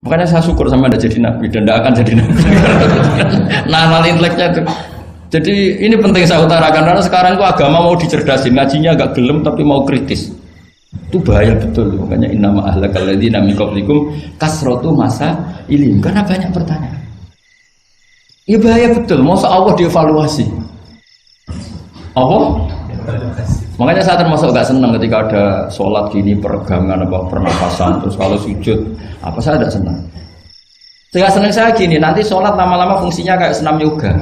Makanya saya syukur sama Anda jadi nabi dan tidak akan jadi nabi. Nah, hal inteleknya itu. Jadi ini penting saya utarakan karena sekarang itu agama mau dicerdasin, ngajinya agak gelem tapi mau kritis. Itu bahaya betul. Makanya innama ahlakal ladzina min qablikum kasratu masa ilim, karena banyak pertanyaan. Ya bahaya betul. Masa Allah dievaluasi. Allah? Makanya saya termasuk gak senang ketika ada sholat gini peregangan apa pernafasan, terus kalau sujud apa saya tidak senang. Tidak senang saya gini, nanti sholat lama-lama fungsinya kayak senam yoga.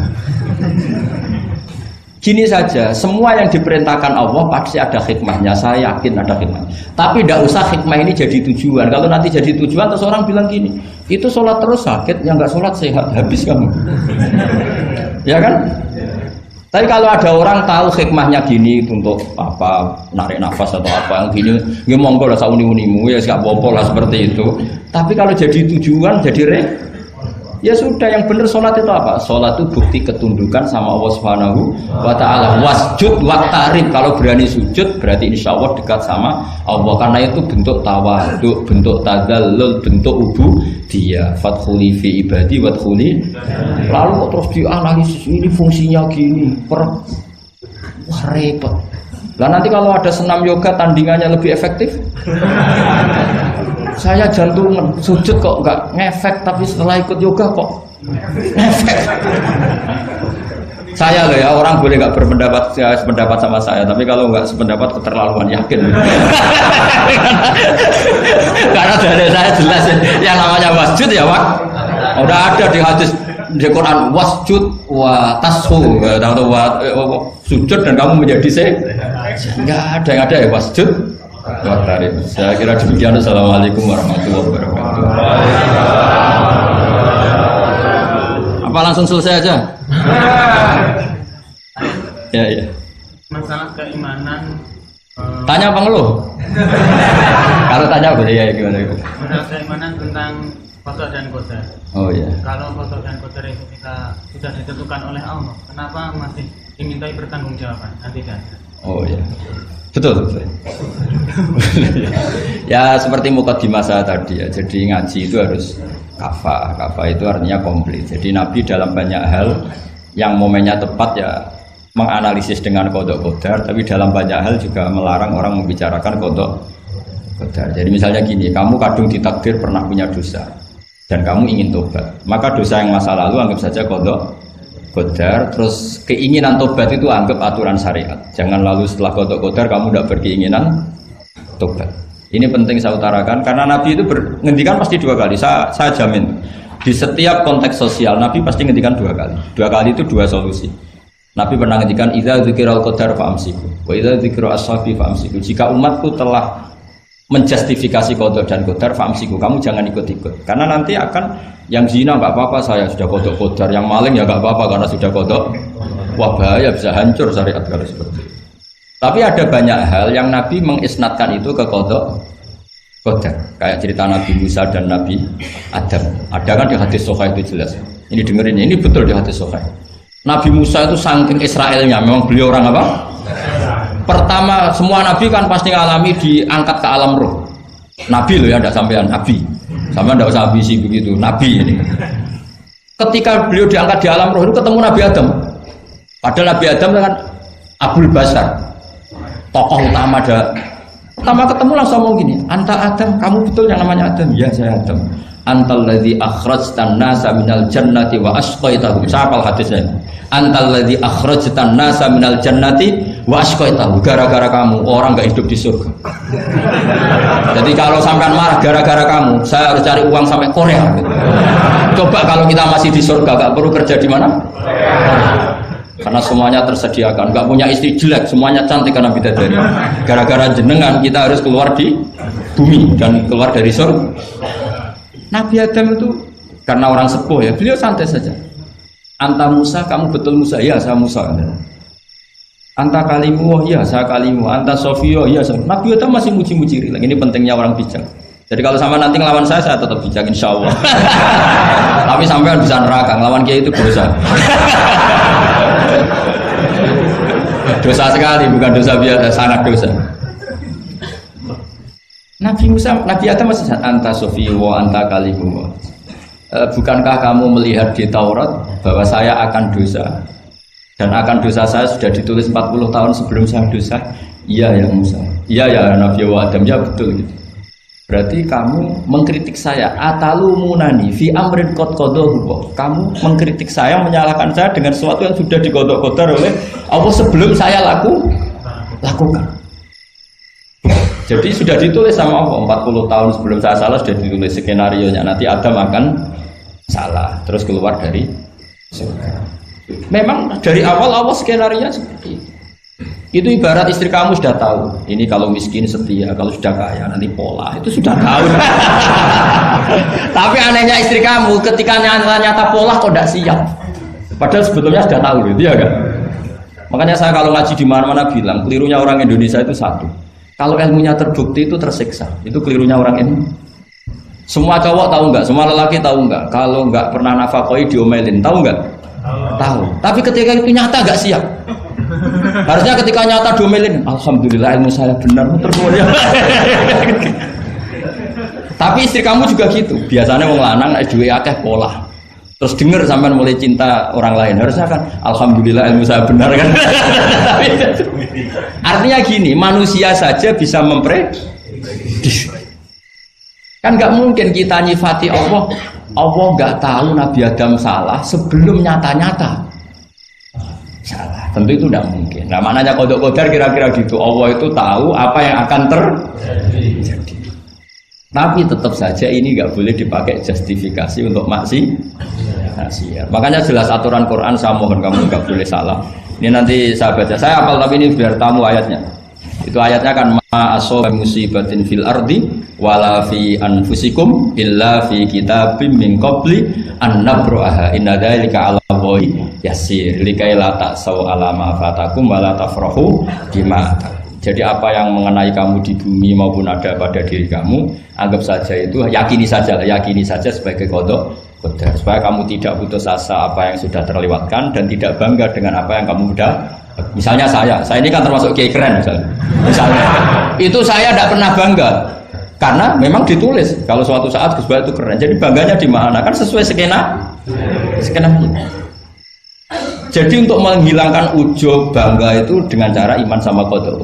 Gini saja, semua yang diperintahkan Allah pasti ada hikmahnya, saya yakin ada hikmah. Tapi tidak usah hikmah ini jadi tujuan. Kalau nanti jadi tujuan, terus orang bilang gini, itu sholat terus sakit, yang nggak sholat sehat, habis kamu. Ya kan? Tapi kalau ada orang tahu hikmahnya gini untuk apa, narik nafas atau apa yang gini, ya monggo lah sauni-unimu, ya nggak apa-apa lah seperti itu. Tapi kalau jadi tujuan, jadi ya sudah, yang benar sholat itu apa? Sholat itu bukti ketundukan sama Allah Subhanahu wa ta'ala. Wasjud waqtarib, kalau berani sujud berarti insya Allah dekat sama Allah, karena itu bentuk tawadhu, bentuk tadallul, bentuk ubudiyah. Fadkhuli fi ibadi wadkhuli. Lalu kok terus dianalisis ini fungsinya gini, wah repot. Lah nanti kalau ada senam yoga tandingannya lebih efektif. Saya jantungan, sujud kok nggak ngefek, tapi setelah ikut yoga kok ngefek. Saya loh ya, orang boleh nggak berpendapat sependapat sama saya, tapi kalau nggak sependapat keterlaluan, yakin. Karena dari saya jelas yang namanya wasjud ya Wak. Udah ada di hadis di Quran, wasjud wa tashu, atau sujud dan kamu menjadi nggak ada yang ada ya wasjud. Saya kira demikian. Assalamualaikum warahmatullahi wabarakatuh. Apa langsung selesai aja? Ya. Masalah keimanan. Tanya apa ngeluh? Kalau tanya boleh ya gimana? Masalah keimanan tentang qada dan qadar. Oh iya. Kalau qada dan qadar itu kita sudah ditentukan oleh Allah, kenapa masih dimintai pertanggungjawaban? Tidak. Oh iya. Betul. Ya seperti mukadimah saya tadi ya. Jadi ngaji itu harus kafah. Kafah itu artinya komplit. Jadi Nabi dalam banyak hal yang momennya tepat ya menganalisis dengan qada qadar, tapi dalam banyak hal juga melarang orang membicarakan qada qadar. Jadi misalnya gini, kamu kadung ditakdir pernah punya dosa dan kamu ingin tobat, maka dosa yang masa lalu anggap saja qada qadar, terus keinginan tobat itu anggap aturan syariat. Jangan lalu setelah qada qadar kamu tidak berkeinginan tobat. Ini penting saya utarakan karena Nabi itu ngendikan pasti dua kali. Saya jamin di setiap konteks sosial Nabi pasti ngendikan dua kali. Dua kali itu dua solusi. Nabi pernah ngendikan idza dzikral qadar fa'amsiku wa idza dzikra ashabi fa'amsiku. Jika umatku telah menjustifikasi qada dan qadar fa'amsiku, kamu jangan ikut-ikut. Karena nanti akan yang zina nggak apa-apa, saya sudah qada qadar, yang maling ya nggak apa-apa karena sudah qada. Wah bahaya, bisa hancur syariat kalau seperti itu. Tapi ada banyak hal yang Nabi mengisnadkan itu ke qada qadar. Kayak cerita Nabi Musa dan Nabi Adam. Ada kan di hadis Sahih itu jelas. Ini dengerin, ini betul di hadis Sahih. Nabi Musa itu saking Israelnya, memang beliau orang apa? Pertama, semua Nabi kan pasti ngalami diangkat ke alam roh. Nabi loh ya, tidak sampean Nabi. Sama tidak usah ambisi begitu, Nabi ini. Ketika beliau diangkat di alam roh itu ketemu Nabi Adam. Padahal Nabi Adam kan Abul Basar, tokoh utama ada. Pertama ketemu langsung ngomong gini, anta Adam, kamu betul yang namanya Adam? Ya saya Adam. Antal ladzi akhrajtan nasa minal jannati wa asqaitahum. Siapa hadisnya? Antal ladzi akhrajtan nasa minal jannati wa asqaitahum. Gara-gara kamu orang enggak hidup di surga. Jadi kalau sampean marah gara-gara kamu, saya harus cari uang sampai Korea. Coba kalau kita masih di surga, enggak perlu kerja di mana? Karena semuanya tersediakan, enggak punya istri jelek, semuanya cantik karena bidadari. Gara-gara jenengan kita harus keluar di bumi dan keluar dari surga. Nabi Adam itu karena orang sepuh ya, beliau santai saja. Anta Musa, kamu betul Musa? Ya saya Musa. Anta kalimu, ya saya kalimu. Anta Sofio, ya saya. Nabi Adam masih muji-muji. Ini pentingnya orang bijak. Jadi kalau sama nanti ngelawan saya tetap bijak insya Allah. Tapi sampai bisa neraka, ngelawan kiai itu dosa. Dosa sekali, bukan dosa biasa, sangat dosa. Nabi Musa, Nabi Adam masih anta sofi wa anta kalimullah. Bukankah kamu melihat di Taurat bahwa saya akan dosa dan akan dosa saya sudah ditulis 40 tahun sebelum saya dosa? Iya ya Musa. Iya ya Nabi Adam, ya betul gitu. Berarti kamu mengkritik saya atalumunani fi amrin qad qadahu. Kamu mengkritik saya, menyalahkan saya dengan sesuatu yang sudah digodok-godar oleh Allah sebelum saya lakukan. Jadi sudah ditulis sama Allah 40 tahun sebelum saya salah, sudah ditulis skenario-nya nanti Adam akan salah terus keluar dari surga. Memang dari awal Allah skenario seperti itu. Itu ibarat istri kamu sudah tahu, ini kalau miskin setia, kalau sudah kaya nanti pola, itu sudah tahu. Tapi anehnya istri kamu ketika nyata pola kok tidak siap. Padahal sebetulnya sudah tahu, gitu ya kan? Makanya saya kalau ngaji di mana-mana bilang, kelirunya orang Indonesia itu satu. Kalau ilmunya terbukti itu tersiksa, itu kelirunya orang ini. Semua cowok tahu nggak? Semua lelaki tahu nggak? Kalau nggak pernah nafakoi diomelin, tahu nggak? Tahu. Tapi ketika itu nyata nggak siap. Harusnya ketika nyata diomelin, alhamdulillah ilmu saya benar terus ya. Tapi istri kamu juga gitu. Biasanya wong lanang duwe akeh pola. Terus dengar sampean mulai cinta orang lain. Harusnya kan alhamdulillah ilmu saya benar kan. Artinya gini, manusia saja bisa memprediksi. Kan nggak mungkin kita nyifati Allah. Allah nggak tahu Nabi Adam salah sebelum nyata-nyata salah. Tentu itu tidak mungkin. Nah, maknanya kodok kodar kira-kira gitu. Allah itu tahu apa yang akan terjadi. Tapi tetap saja ini nggak boleh dipakai justifikasi untuk maksiat. Makanya jelas aturan Quran, saya mohon kamu nggak boleh salah. Ini nanti saya baca. Saya hafal tapi ini biar tamu ayatnya. Itu ayatnya kan ma asoba musibatin fil ardi wala fi anfusikum illa fi kitabim min qabli an nabraha inna dzalika 'ala Allahi yasir likai la ta'sau ala ma fatakum wala tafrahu bima. Jadi apa yang mengenai kamu di bumi maupun ada pada diri kamu, anggap saja itu, yakini saja sebagai kodok qadar, supaya kamu tidak putus asa apa yang sudah terlewatkan dan tidak bangga dengan apa yang kamu udah. Misalnya saya ini kan termasuk kiai keren misalnya itu saya tidak pernah bangga karena memang ditulis kalau suatu saat Gus Baik itu keren, jadi bangganya di mana kan sesuai skena. Jadi untuk menghilangkan ujub bangga itu dengan cara iman sama qadar.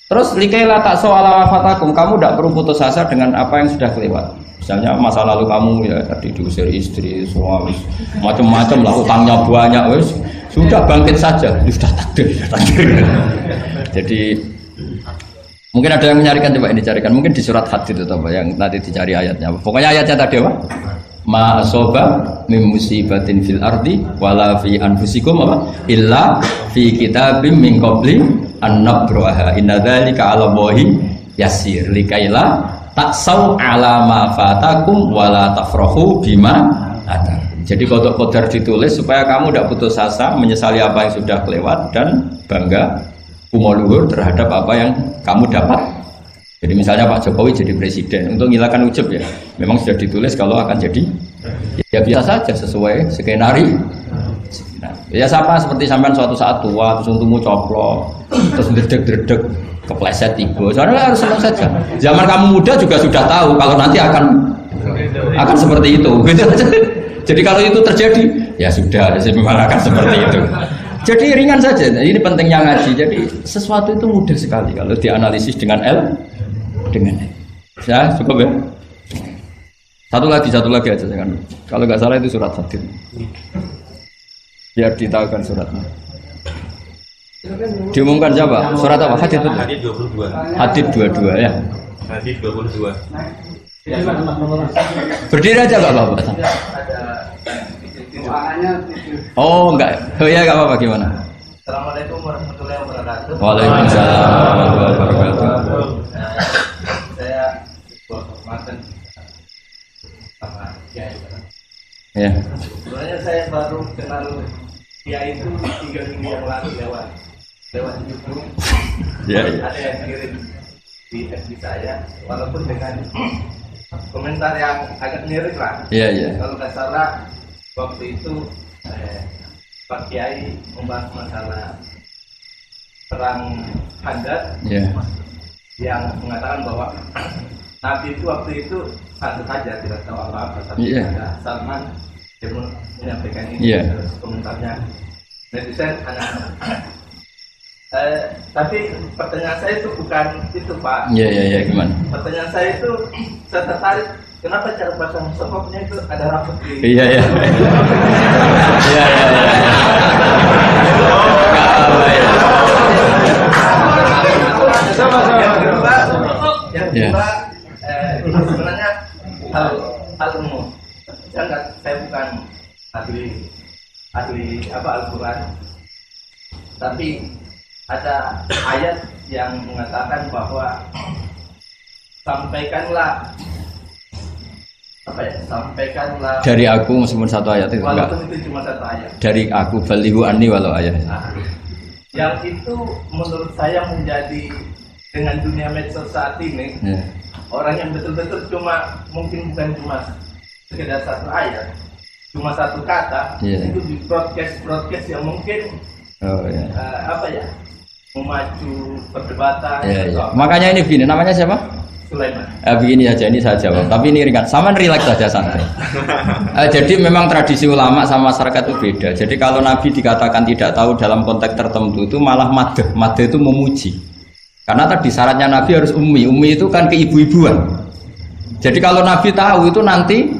Terus likaila tak soal fatakum, kamu tidak perlu putus asa dengan apa yang sudah kelewat. Misalnya masa lalu kamu ya tadi diusir istri, suami, macam-macam lah, utangnya banyak, wes sudah bangkit saja, sudah takdir. Jadi mungkin ada yang mencarikan, coba ini carikan, mungkin di surat Hadid itu apa yang nanti dicari ayatnya. Pokoknya ayatnya tadi apa? Ma asoba min musibatin fil ardi wala fi anfusikum apa? Illa fi kitabim min qabli an nabraha inna dzalika 'ala Allahi yasir likaila taksau 'ala ma fatakum wala tafrahu bima atar. Jadi kodok kodar ditulis supaya kamu tidak putus asa, menyesali apa yang sudah kelewat dan bangga umoluhur terhadap apa yang kamu dapat. Jadi misalnya Pak Jokowi jadi presiden, untuk menghilangkan ujub ya, memang sudah ditulis kalau akan jadi, ya biasa saja sesuai skenario. Nah, ya siapa seperti sampean suatu saat tua, terus untukmu coplok, terus dredeg-dredeg, kepleset tiba. Soalnya harus senang saja. Zaman kamu muda juga sudah tahu kalau nanti akan seperti itu. Gitu. Jadi kalau itu terjadi, ya sudah, memang akan seperti itu. Jadi ringan saja. Ini pentingnya ngaji. Jadi sesuatu itu mudah sekali kalau dianalisis dengan ya cukup ya. Satu lagi aja kan. Kalau nggak salah itu surat Hadid. Biar ditahukan suratnya. Diumumkan siapa? Surat apa? Hadid itu. Hadid 22 ya. Hadid 22. Berdiri aja nggak apa-apa. Oh enggak. Oh ya nggak apa-apa gimana? Assalamualaikum warahmatullahi wabarakatuh. Waalaikumsalam warahmatullahi wabarakatuh. Saya kehormatan sama Kiai. Ya. Sebenarnya saya baru kenal Kiai itu 3 minggu yang lalu lewat YouTube. Ya. Ada yang kirim di FB saya, walaupun dengan komentar yang agak mirip lah. Iya. Kalau nggak salah waktu itu Pak Kiai membahas masalah perang Handar. Iya. yang mengatakan bahwa Nabi itu waktu itu satu saja tidak tahu apa-apa, tapi ada Salman yang menyampaikan ini terus komentarnya netizen anak-anak. Tapi pertanyaan saya itu bukan itu Pak. Iya gimana? Pertanyaan saya itu saya tertarik kenapa cara baca sokoknya itu ada rapet di. Iya. Yang kedua, sebenarnya hal umum. Saya bukan ahli Al-Quran, tapi ada ayat yang mengatakan bahwa sampaikanlah dari aku meskipun satu ayat itu walaupun enggak. Itu cuma satu ayat dari aku balihu anni walau ayat. Yang itu menurut saya menjadi dengan dunia medsos saat ini orang yang betul-betul mungkin bukan cuma sekedar satu ayat, cuma satu kata itu di broadcast yang mungkin memacu perdebatan. Makanya ini begini, namanya siapa? Sulaiman. Begini saja, ini saya jawab. Tapi ini ringan, sama relax saja santai. Jadi memang tradisi ulama sama masyarakat itu beda. Jadi kalau Nabi dikatakan tidak tahu dalam konteks tertentu itu malah madh. Madh itu memuji. Karena tadi syaratnya Nabi harus ummi. Ummi itu kan keibu-ibuan. Jadi kalau Nabi tahu itu nanti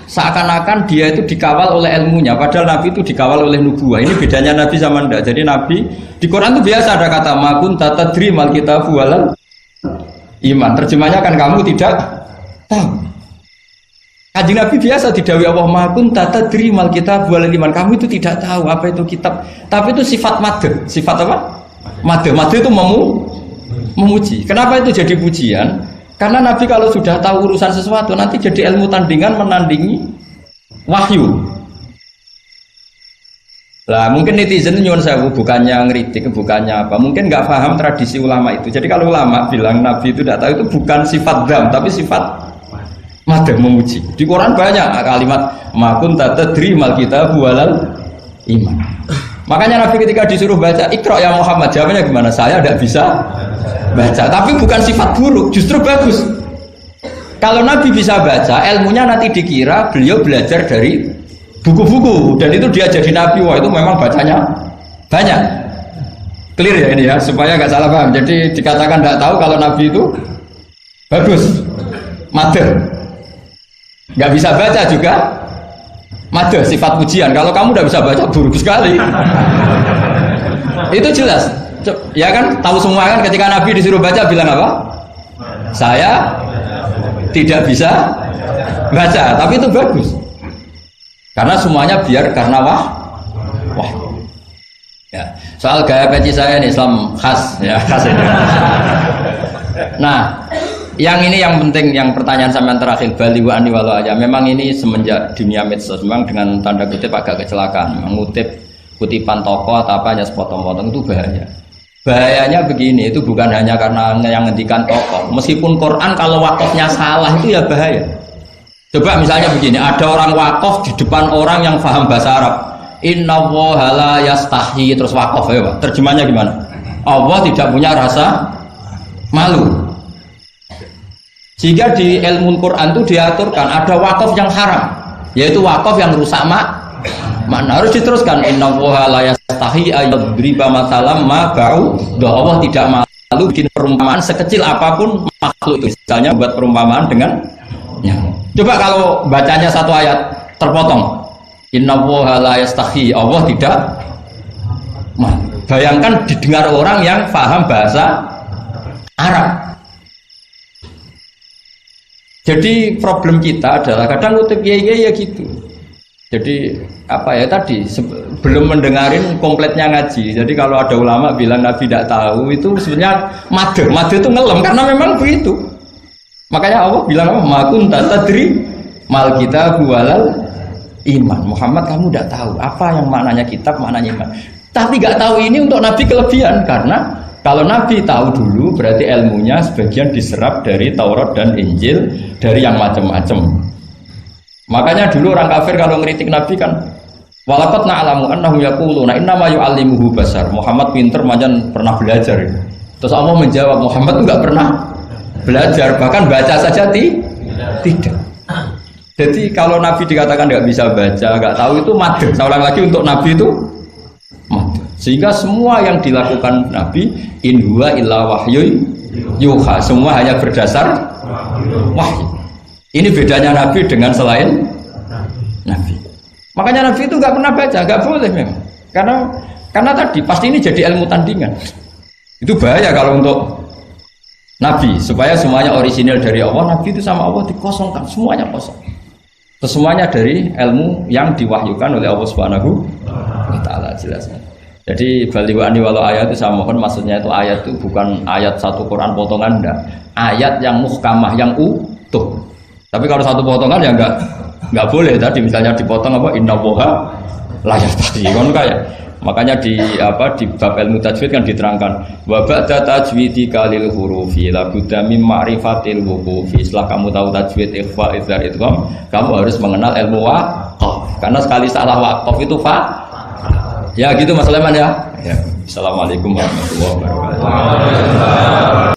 seakan-akan dia itu dikawal oleh ilmunya. Padahal Nabi itu dikawal oleh nubuah. Ini bedanya Nabi sama ndak. Jadi Nabi di Quran itu biasa ada kata makun tatadri mal kitabu walal iman. Terjemahnya kan kamu tidak tahu. Kanjeng Nabi biasa didhawuhi Allah makun tatadri mal kitabu walal iman. Kamu itu tidak tahu apa itu kitab. Tapi itu sifat madh. Sifat apa? Madh. Madh itu memuji. Kenapa itu jadi pujian? Karena Nabi kalau sudah tahu urusan sesuatu nanti jadi ilmu tandingan menandingi wahyu. Lah mungkin netizen nyuwun sewu bukannya ngeritik, bukannya apa, mungkin nggak paham tradisi ulama itu. Jadi kalau ulama bilang Nabi itu tidak tahu itu bukan sifat dzam tapi sifat madh, memuji. Di Quran banyak kalimat makun tatadri mal kitabu walal iman. Makanya Nabi ketika disuruh baca Iqra ya Muhammad, jawabnya gimana? Saya tidak bisa baca, tapi bukan sifat buruk, justru bagus. Kalau Nabi bisa baca, ilmunya nanti dikira beliau belajar dari buku-buku dan itu dia jadi Nabi. Wah itu memang bacanya banyak. Clear ya ini ya, supaya nggak salah paham. Jadi dikatakan tidak tahu kalau Nabi itu bagus, madh. Nggak bisa baca juga madh, sifat pujian. Kalau kamu tidak bisa baca buruk sekali. Itu jelas. Ya kan, tahu semua kan ketika Nabi disuruh baca bilang apa? Saya tidak bisa baca, tapi itu bagus. Karena semuanya biar karena wah. Ya, soal gaya peci saya ini Islam khas ya, khas ini. Nah, yang ini yang penting, yang pertanyaan sampean terakhir bali wa ani walau aja. Memang ini semenjak dunia medsos memang dengan tanda kutip agak kecelakaan, mengutip kutipan tokoh atau apa hanya sepotong-potong itu bahaya. Bahayanya begini, itu bukan hanya karena yang ngendikan tokoh. Meskipun Quran kalau wakafnya salah itu ya bahaya. Coba misalnya begini, ada orang wakaf di depan orang yang paham bahasa Arab. Innallaha la yastahi, terus wakaf ya Pak. Terjemahnya gimana? Allah tidak punya rasa malu. Sehingga di ilmu Quran itu diaturkan ada wakaf yang haram, yaitu wakaf yang rusak makna. Harus diteruskan innallaha la yastahi ayyadriba mathalam ma ba'u. Allah tidak malu bikin perumpamaan sekecil apapun makhluk itu. Misalnya buat perumpamaan dengan nyamuk. Coba kalau bacanya satu ayat terpotong. Innallaha la yastahi, Allah tidak malu. Bayangkan didengar orang yang paham bahasa Arab. Jadi problem kita adalah kadang ngutip ya gitu. Jadi apa ya tadi belum mendengarin kompletnya ngaji. Jadi kalau ada ulama bilang Nabi tidak tahu itu sebenarnya madh itu ngelem karena memang begitu. Makanya Allah bilang apa? Makun tatadri mal kitab walal iman. Muhammad kamu tidak tahu apa yang maknanya kitab, maknanya iman. Tapi nggak tahu ini untuk Nabi kelebihan karena kalau Nabi tahu dulu berarti ilmunya sebagian diserap dari Taurat dan Injil dari yang macam-macam. Makanya dulu orang kafir kalau ngeritik Nabi kan walaqad na'lamu annahum yaquluna innama yu'allimuhu basar. Muhammad pinter macam pernah belajar. Terus Allah menjawab, Muhammad enggak pernah belajar, bahkan baca saja tidak. Jadi kalau Nabi dikatakan nggak bisa baca, nggak tahu itu madh. Saya ulang lagi, untuk Nabi itu madh. Sehingga semua yang dilakukan Nabi in huwa illa wahyu yuha, semua hanya berdasar wahyu. Ini bedanya Nabi dengan selain Nabi. Makanya Nabi itu nggak pernah baca, nggak boleh memang. Karena tadi pasti ini jadi ilmu tandingan. Itu bahaya kalau untuk Nabi, supaya semuanya orisinil dari Allah. Nabi itu sama Allah dikosongkan, semuanya kosong. Semuanya dari ilmu yang diwahyukan oleh Allah Subhanahu wa taala, jelasnya. Jadi balighu anni walau ayat itu saya mohon, maksudnya itu ayat itu bukan ayat satu Quran potongan, enggak. Ayat yang muhkamah, yang utuh. Tapi kalau satu potongan ya enggak boleh. Tadi misalnya dipotong apa, innallaha la yastahi, kan kayak. Makanya di bab ilmu tajwid kan diterangkan wa ba'da tajwidi kalil hurufi la budda mim ma'rifatil wuqufi. Setelah kamu tahu tajwid, ikhfa, idhar, idgham, kamu harus mengenal ilmu waqaf. Karena sekali salah waqaf itu ya gitu Mas Leman ya. Assalamualaikum warahmatullahi wabarakatuh.